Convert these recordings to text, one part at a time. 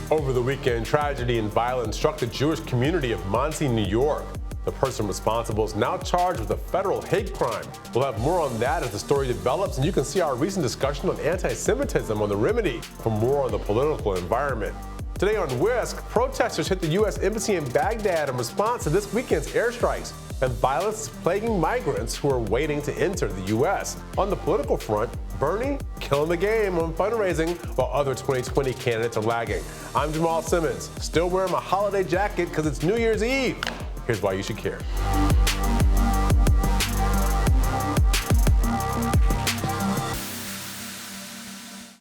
Over the weekend, tragedy and violence struck the Jewish community of Monsey, New York. The person responsible is now charged with a federal hate crime. We'll have more on that as the story develops, and you can see our recent discussion on anti-Semitism on the Remedy for more on the political environment. Today on WYSC, protesters hit the U.S. Embassy in Baghdad in response to this weekend's airstrikes, and violence is plaguing migrants who are waiting to enter the U.S. On the political front, Bernie killing the game on fundraising while other 2020 candidates are lagging. I'm Jamal Simmons, still wearing my holiday jacket because it's New Year's Eve. Here's why you should care.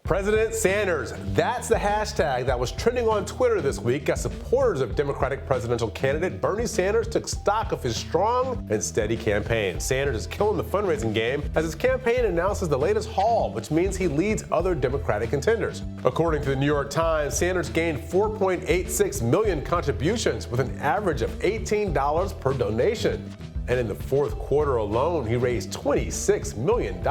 Presidentsanders, that's the hashtag that was trending on Twitter this week as supporters of Democratic presidential candidate Bernie Sanders took stock of his strong and steady campaign. Sanders is killing the fundraising game as his campaign announces the latest haul, which means he leads other Democratic contenders. According to the New York Times, Sanders gained 4.86 million contributions with an average of $18 per donation. And in the fourth quarter alone, he raised $26 million.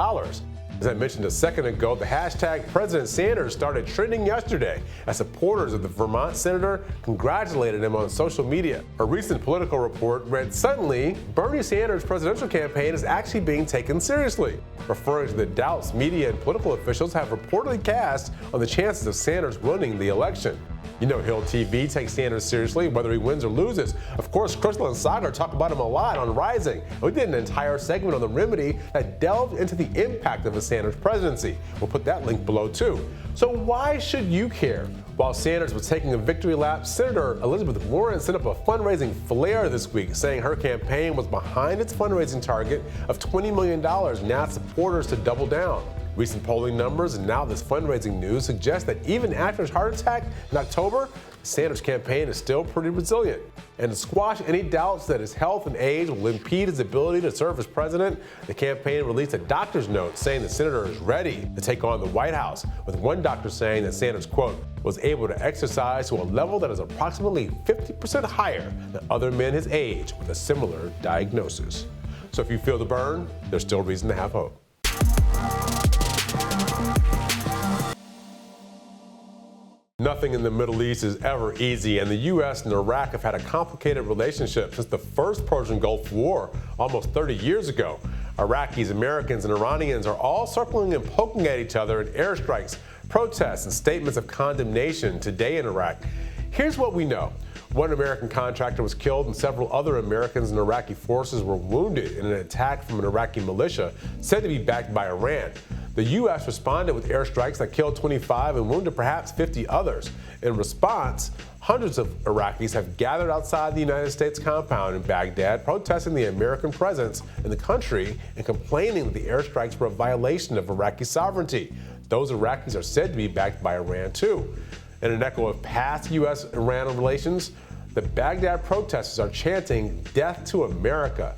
As I mentioned a second ago, the hashtag Presidentsanders started trending yesterday as supporters of the Vermont senator congratulated him on social media. A recent Politico report read, "Suddenly, Bernie Sanders' presidential campaign is actually being taken seriously," referring to the doubts media and political officials have reportedly cast on the chances of Sanders winning the election. You know Hill TV takes Sanders seriously, whether he wins or loses. Of course, Crystal and Sagar talk about him a lot on Rising. We did an entire segment on the Remedy that delved into the impact of a Sanders presidency. We'll put that link below too. So why should you care? While Sanders was taking a victory lap, Senator Elizabeth Warren set up a fundraising flare this week, saying her campaign was behind its fundraising target of $20 million and asked supporters to double down. Recent polling numbers and now this fundraising news suggest that even after his heart attack in October, Sanders' campaign is still pretty resilient. And to squash any doubts that his health and age will impede his ability to serve as president, the campaign released a doctor's note saying the senator is ready to take on the White House, with one doctor saying that Sanders, quote, was able to exercise to a level that is approximately 50% higher than other men his age with a similar diagnosis. So if you feel the burn, there's still reason to have hope. Nothing in the Middle East is ever easy, and the U.S. and Iraq have had a complicated relationship since the first Persian Gulf War almost 30 years ago. Iraqis, Americans, and Iranians are all circling and poking at each other in airstrikes, protests, and statements of condemnation today in Iraq. Here's what we know. One American contractor was killed and several other Americans and Iraqi forces were wounded in an attack from an Iraqi militia said to be backed by Iran. The U.S. responded with airstrikes that killed 25 and wounded perhaps 50 others. In response, hundreds of Iraqis have gathered outside the United States compound in Baghdad, protesting the American presence in the country and complaining that the airstrikes were a violation of Iraqi sovereignty. Those Iraqis are said to be backed by Iran, too. In an echo of past U.S.-Iran relations, the Baghdad protesters are chanting, "Death to America."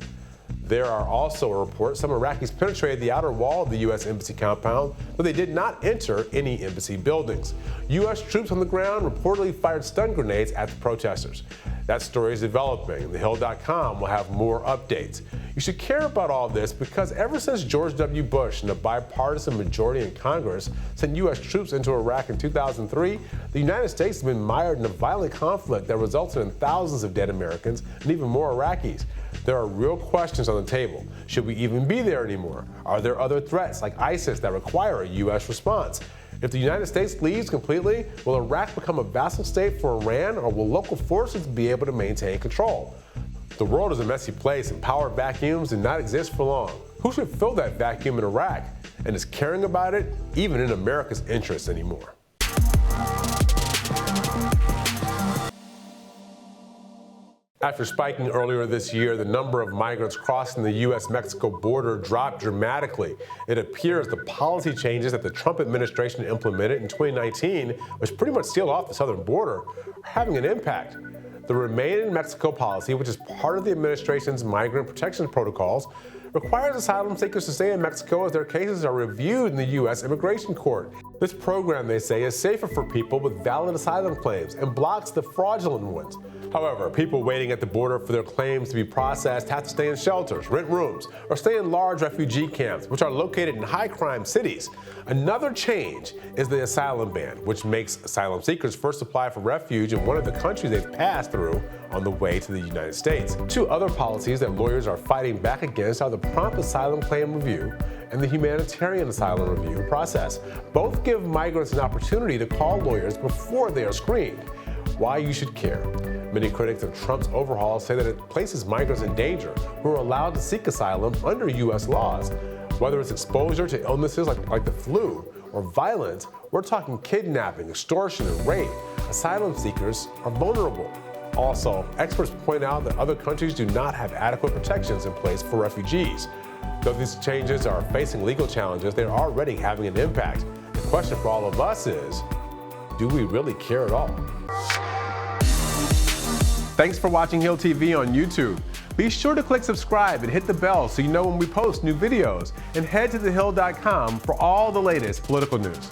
There are also reports some Iraqis penetrated the outer wall of the U.S. Embassy compound, but they did not enter any embassy buildings. U.S. troops on the ground reportedly fired stun grenades at the protesters. That story is developing. TheHill.com will have more updates. You should care about all this because ever since George W. Bush and a bipartisan majority in Congress sent U.S. troops into Iraq in 2003, the United States has been mired in a violent conflict that resulted in thousands of dead Americans and even more Iraqis. There are real questions on the table. Should we even be there anymore? Are there other threats like ISIS that require a U.S. response? If the United States leaves completely, will Iraq become a vassal state for Iran, or will local forces be able to maintain control? The world is a messy place and power vacuums do not exist for long. Who should fill that vacuum in Iraq? And is caring about it even in America's interest anymore? After spiking earlier this year, the number of migrants crossing the U.S.-Mexico border dropped dramatically. It appears the policy changes that the Trump administration implemented in 2019, which pretty much sealed off the southern border, are having an impact. The Remain in Mexico policy, which is part of the administration's migrant protection protocols, requires asylum seekers to stay in Mexico as their cases are reviewed in the U.S. Immigration Court. This program, they say, is safer for people with valid asylum claims and blocks the fraudulent ones. However, people waiting at the border for their claims to be processed have to stay in shelters, rent rooms, or stay in large refugee camps, which are located in high-crime cities. Another change is the asylum ban, which makes asylum seekers first apply for refuge in one of the countries they've passed through on the way to the United States. Two other policies that lawyers are fighting back against are the prompt asylum claim review and the humanitarian asylum review process. Both give migrants an opportunity to call lawyers before they are screened. Why you should care. Many critics of Trump's overhaul say that it places migrants in danger who are allowed to seek asylum under U.S. laws. Whether it's exposure to illnesses like the flu or violence, we're talking kidnapping, extortion, and rape. Asylum seekers are vulnerable. Also, experts point out that other countries do not have adequate protections in place for refugees. Though these changes are facing legal challenges, they're already having an impact. The question for all of us is, do we really care at all? Thanks for watching Hill TV on YouTube. Be sure to click subscribe and hit the bell so you know when we post new videos. And head to thehill.com for all the latest political news.